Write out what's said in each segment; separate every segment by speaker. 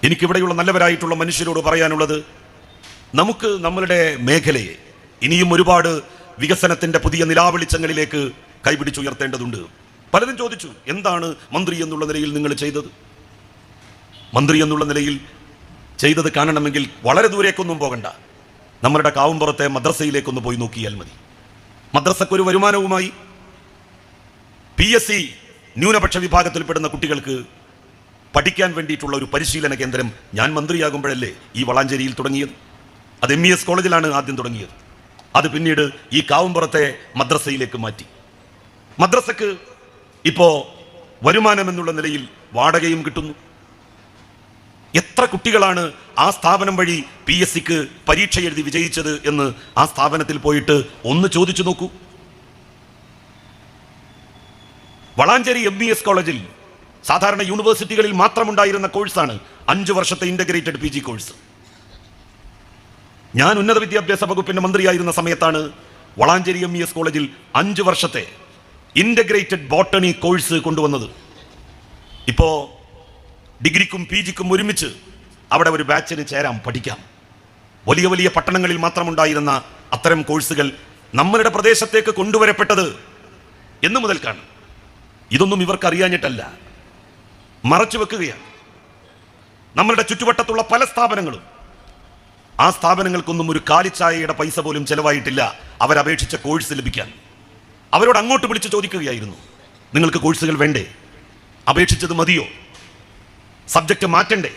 Speaker 1: എനിക്കിവിടെയുള്ള നല്ലവരായിട്ടുള്ള മനുഷ്യരോട് പറയാനുള്ളത്, നമുക്ക് നമ്മളുടെ മേഖലയെ ഇനിയും ഒരുപാട് വികസനത്തിന്റെ പുതിയ നിലാവെളിച്ചങ്ങളിലേക്ക് കൈപിടിച്ചുയർത്തേണ്ടതുണ്ട്. പലരും ചോദിച്ചു, എന്താണ് മന്ത്രി എന്നുള്ള നിലയിൽ നിങ്ങൾ ചെയ്തത്? മന്ത്രി എന്നുള്ള നിലയിൽ ചെയ്തത് കാണണമെങ്കിൽ വളരെ ദൂരേക്കൊന്നും പോകണ്ട. നമ്മളുടെ കാവുംപുറത്തെ മദ്രസയിലേക്കൊന്ന് പോയി നോക്കിയാൽ മതി. മദ്രസക്കൊരു വരുമാനവുമായി PSC ന്യൂനപക്ഷ വിഭാഗത്തിൽപ്പെടുന്ന കുട്ടികൾക്ക് പഠിക്കാൻ വേണ്ടിയിട്ടുള്ള ഒരു പരിശീലന കേന്ദ്രം ഞാൻ മന്ത്രിയാകുമ്പോഴല്ലേ ഈ വളാഞ്ചേരിയിൽ തുടങ്ങിയത്. അത് MES കോളേജിലാണ് ആദ്യം തുടങ്ങിയത്. അത് പിന്നീട് ഈ കാവുംപുറത്തെ മദ്രസയിലേക്ക് മാറ്റി. മദ്രസക്ക് ഇപ്പോ വരുമാനം എന്നുള്ള നിലയിൽ വാടകയും കിട്ടുന്നു. എത്ര കുട്ടികളാണ് ആ സ്ഥാപനം വഴി PSCക്ക് പരീക്ഷ എഴുതി വിജയിച്ചത് എന്ന് ആ സ്ഥാപനത്തിൽ പോയിട്ട് ഒന്ന് ചോദിച്ചു നോക്കൂ. വളാഞ്ചേരി MES കോളേജിൽ സാധാരണ യൂണിവേഴ്സിറ്റികളിൽ മാത്രമുണ്ടായിരുന്ന കോഴ്സാണ് 5 വർഷത്തെ ഇന്റഗ്രേറ്റഡ് PG കോഴ്സ്. ഞാൻ ഉന്നത വിദ്യാഭ്യാസ വകുപ്പിന്റെ മന്ത്രിയായിരുന്ന സമയത്താണ് വളാഞ്ചേരി MES കോളേജിൽ 5 വർഷത്തെ ഇന്റഗ്രേറ്റഡ് ബോട്ടണി കോഴ്സ് കൊണ്ടുവന്നത്. ഇപ്പോ ഡിഗ്രിക്കും PGക്കും ഒരുമിച്ച് അവിടെ ഒരു ബാച്ചിന് ചേരാം, പഠിക്കാം. വലിയ വലിയ പട്ടണങ്ങളിൽ മാത്രമുണ്ടായിരുന്ന അത്തരം കോഴ്സുകൾ നമ്മളുടെ പ്രദേശത്തേക്ക് കൊണ്ടുവരപ്പെട്ടത് എന്നു മുതൽക്കാണ്. ഇതൊന്നും ഇവർക്ക് അറിയാഞ്ഞിട്ടല്ല, മറച്ചു വെക്കുകയാണ്. നമ്മളുടെ ചുറ്റുവട്ടത്തുള്ള പല സ്ഥാപനങ്ങളും, ആ സ്ഥാപനങ്ങൾക്കൊന്നും ഒരു കാലിച്ചായയുടെ പൈസ പോലും ചെലവായിട്ടില്ല അവരപേക്ഷിച്ച കോഴ്സ് ലഭിക്കാൻ. അവരോട് അങ്ങോട്ട് വിളിച്ച് ചോദിക്കുകയായിരുന്നു, നിങ്ങൾക്ക് കോഴ്സുകൾ വേണ്ടേ? അപേക്ഷിച്ചത് മതിയോ? സബ്ജക്റ്റ് മാറ്റണ്ടേ?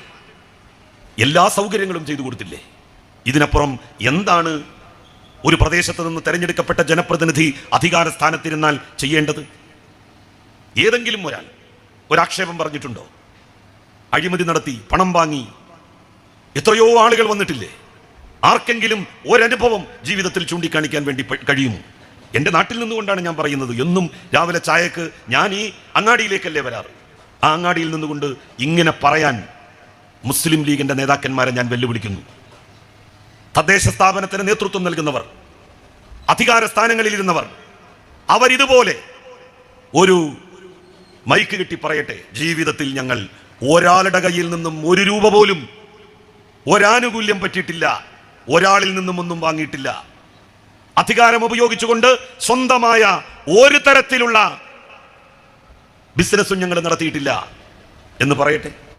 Speaker 1: എല്ലാ സൗകര്യങ്ങളും ചെയ്തു കൊടുത്തില്ലേ? ഇതിനപ്പുറം എന്താണ് ഒരു പ്രദേശത്ത് നിന്ന് തെരഞ്ഞെടുക്കപ്പെട്ട ജനപ്രതിനിധി അധികാര സ്ഥാനത്തിരുന്നാൽ ചെയ്യേണ്ടത്? ഏതെങ്കിലും ഒരാൾ ഒരാക്ഷേപം പറഞ്ഞിട്ടുണ്ടോ? അഴിമതി നടത്തി പണം വാങ്ങി എത്രയോ ആളുകൾ വന്നിട്ടില്ലേ? ആർക്കെങ്കിലും ഒരനുഭവം ജീവിതത്തിൽ ചൂണ്ടിക്കാണിക്കാൻ വേണ്ടി കഴിയുമോ? എൻ്റെ നാട്ടിൽ നിന്നുകൊണ്ടാണ് ഞാൻ പറയുന്നത്. എന്നും രാവിലെ ചായക്ക് ഞാൻ ഈ അങ്ങാടിയിലേക്കല്ലേ വരാറ്. ആ അങ്ങാടിയിൽ നിന്നുകൊണ്ട് ഇങ്ങനെ പറയാൻ മുസ്ലിം ലീഗിന്റെ നേതാക്കന്മാരെ ഞാൻ വെല്ലുവിളിക്കുന്നു. തദ്ദേശ സ്ഥാപനത്തിന് നേതൃത്വം നൽകുന്നവർ, അധികാര സ്ഥാനങ്ങളിലിരുന്നവർ, അവരിതുപോലെ ഒരു മൈക്ക് കിട്ടി പറയട്ടെ, ജീവിതത്തിൽ ഞങ്ങൾ ഒരാളുടെ കയ്യിൽ നിന്നും 1 രൂപ പോലും ഒരാനുകൂല്യം പറ്റിയിട്ടില്ല, ഒരാളിൽ നിന്നും ഒന്നും വാങ്ങിയിട്ടില്ല, അധികാരം ഉപയോഗിച്ചുകൊണ്ട് സ്വന്തമായ ഒരു തരത്തിലുള്ള ബിസിനസ്സും ഞങ്ങൾ നടത്തിയിട്ടില്ല എന്ന് പറയട്ടെ.